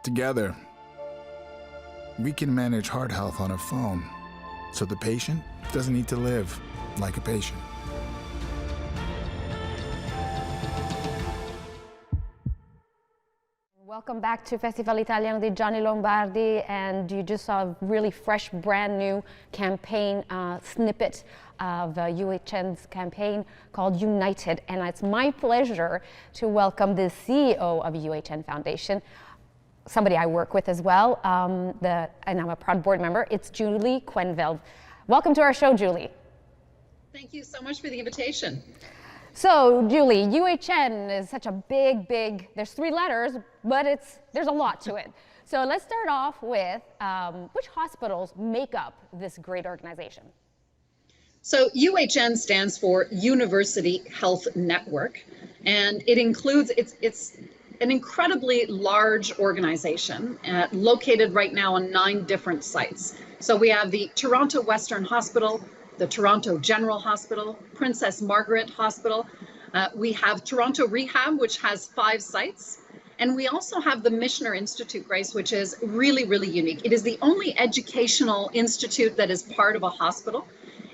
Together, we can manage heart health on a phone, so the patient doesn't need to live like a patient. Welcome back to Festival Italiano di Gianni Lombardi, and you just saw a really fresh, brand new campaign snippet of UHN's campaign called United, and it's my pleasure to welcome the CEO of UHN Foundation, somebody I work with as well, and I'm a proud board member. It's Julie Quenneville. Welcome to our show, Julie. Thank you so much for the invitation. So, Julie, UHN is such a big, there's 3 letters, but there's a lot to it. So let's start off with which hospitals make up this great organization? So UHN stands for University Health Network, and it includes, it's an incredibly large organization located right now on 9 different sites. So we have the Toronto Western Hospital, the Toronto General Hospital, Princess Margaret Hospital. We have Toronto Rehab, which has 5 sites. And we also have the Michener Institute, Grace, which is really, really unique. It is the only educational institute that is part of a hospital.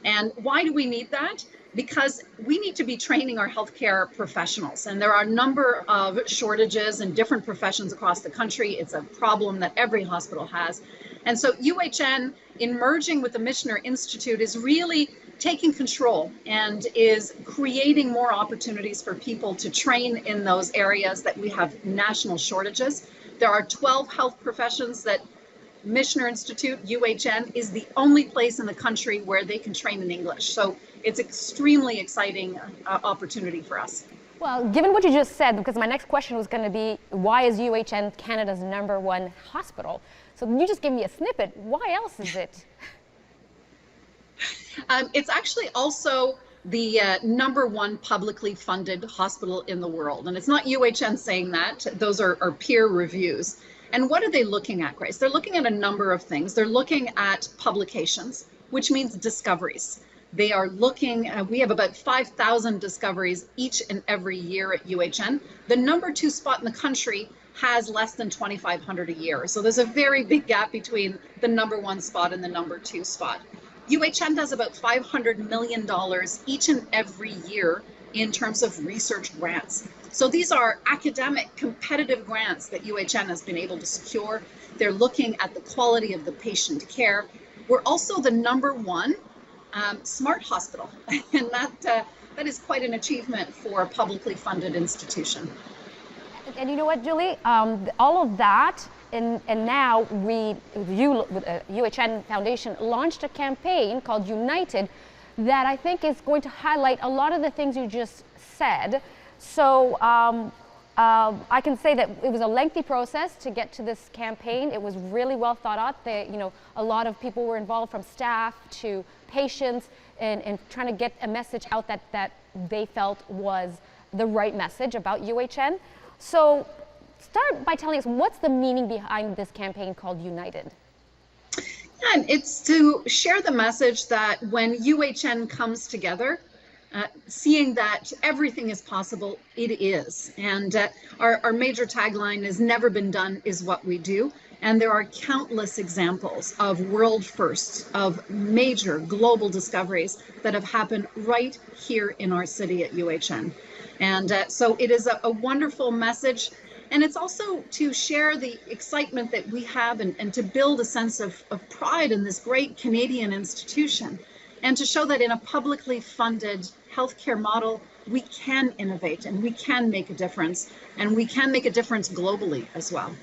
And why do we need that? Because we need to be training our healthcare professionals. And there are a number of shortages in different professions across the country. It's a problem that every hospital has. And so UHN, in merging with the Michener Institute, is really taking control and is creating more opportunities for people to train in those areas that we have national shortages. There are 12 health professions that Michener Institute, UHN, is the only place in the country where they can train in English. So it's extremely exciting opportunity for us. Well, given what you just said, because my next question was going to be, why is UHN Canada's #1 hospital? So you just gave me a snippet. Why else is it? It's actually also the #1 publicly funded hospital in the world. And it's not UHN saying that. Those are peer reviews. And what are they looking at, Grace? They're looking at a number of things. They're looking at publications, which means discoveries. They are looking, we have about 5,000 discoveries each and every year at UHN. The #2 spot in the country has less than 2,500 a year. So there's a very big gap between the #1 spot and the #2 spot. UHN does about $500 million each and every year in terms of research grants. So these are academic competitive grants that UHN has been able to secure. They're looking at the quality of the patient care. We're also the #1 smart hospital, and that is quite an achievement for a publicly funded institution. And you know what, Julie? All of that, and now UHN Foundation launched a campaign called United that I think is going to highlight a lot of the things you just said. So I can say that it was a lengthy process to get to this campaign. It was really well thought out. A lot of people were involved, from staff to patients, and trying to get a message out that they felt was the right message about UHN. So start by telling us, what's the meaning behind this campaign called United? And it's to share the message that when UHN comes together, seeing that everything is possible, it is. And our major tagline is "Never been done is what we do." And there are countless examples of world firsts, of major global discoveries that have happened right here in our city at UHN. And so it is a wonderful message. And it's also to share the excitement that we have and to build a sense of pride in this great Canadian institution, and to show that in a publicly funded healthcare model, we can innovate and we can make a difference, and we can make a difference globally as well.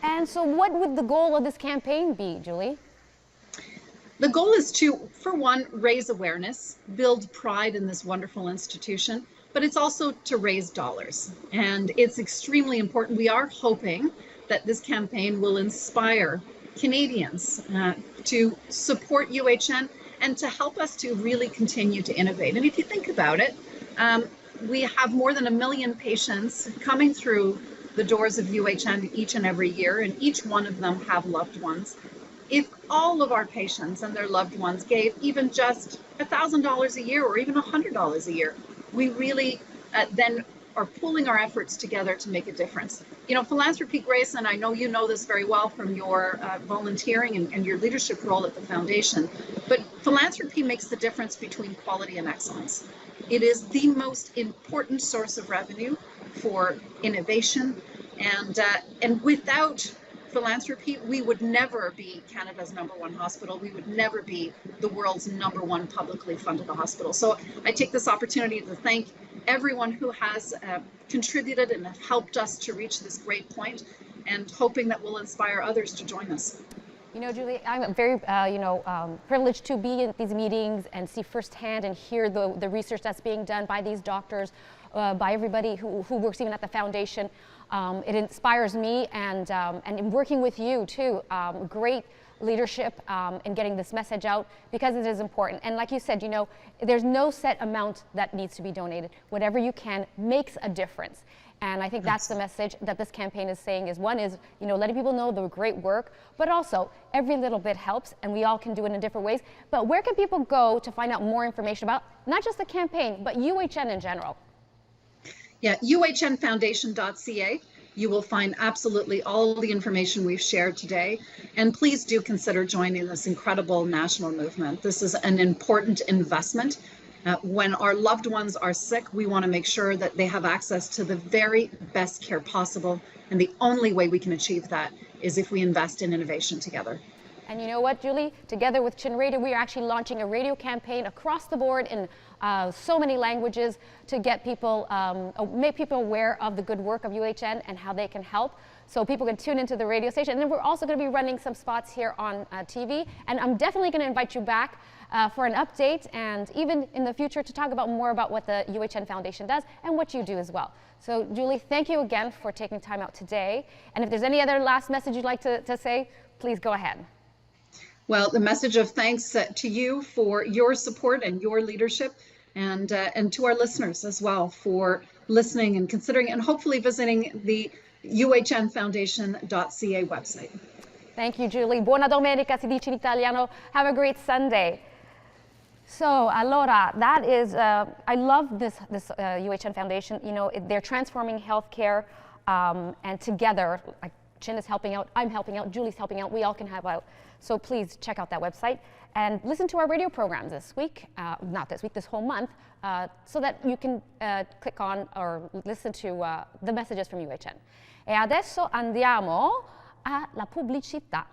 And so what would the goal of this campaign be, Julie? The goal is to, for one, raise awareness, build pride in this wonderful institution, but it's also to raise dollars. And it's extremely important. We are hoping that this campaign will inspire Canadians to support UHN and to help us to really continue to innovate. And if you think about it, we have more than 1 million patients coming through the doors of UHN each and every year, and each one of them have loved ones. If all of our patients and their loved ones gave even just $1,000 a year or even $100 a year, we really then are pooling our efforts together to make a difference. You know, Philanthropy, Grace, and I know you know this very well from your volunteering and your leadership role at the foundation, but philanthropy makes the difference between quality and excellence. It is the most important source of revenue for innovation, and without philanthropy, we would never be Canada's #1 hospital. We would never be the world's #1 publicly funded hospital. So I take this opportunity to thank everyone who has contributed and have helped us to reach this great point, and hoping that we'll inspire others to join us. You know, Julie, I'm very, privileged to be in these meetings and see firsthand and hear the research that's being done by these doctors, by everybody who works even at the foundation. It inspires me, and in working with you too, great leadership in getting this message out, because it is important. And like you said, you know, there's no set amount that needs to be donated. Whatever you can makes a difference. And I think that's the message that this campaign is saying is, one is, you know, letting people know the great work, but also every little bit helps, and we all can do it in different ways. But where can people go to find out more information about not just the campaign, but UHN in general? Yeah, UHNfoundation.ca. You will find absolutely all the information we've shared today. And please do consider joining this incredible national movement. This is an important investment. When our loved ones are sick, we want to make sure that they have access to the very best care possible. And the only way we can achieve that is if we invest in innovation together. And you know what, Julie? Together with Chin Radio, we are actually launching a radio campaign across the board in so many languages to get people, make people aware of the good work of UHN and how they can help. So people can tune into the radio station. And then we're also going to be running some spots here on TV. And I'm definitely going to invite you back for an update, and even in the future to talk about more about what the UHN Foundation does and what you do as well. So Julie, thank you again for taking time out today. And if there's any other last message you'd like to say, please go ahead. Well, the message of thanks to you for your support and your leadership, and to our listeners as well for listening and considering and hopefully visiting the UHNfoundation.ca website. Thank you, Julie. Buona domenica, si dice in italiano. Have a great Sunday. So, allora, that is, I love this UHN Foundation. You know, they're transforming healthcare, and together, like Chin is helping out, I'm helping out, Julie's helping out, we all can help out. So please check out that website and listen to our radio programs this week, not this week, this whole month, so that you can click on or listen to the messages from UHN. E adesso andiamo alla pubblicità.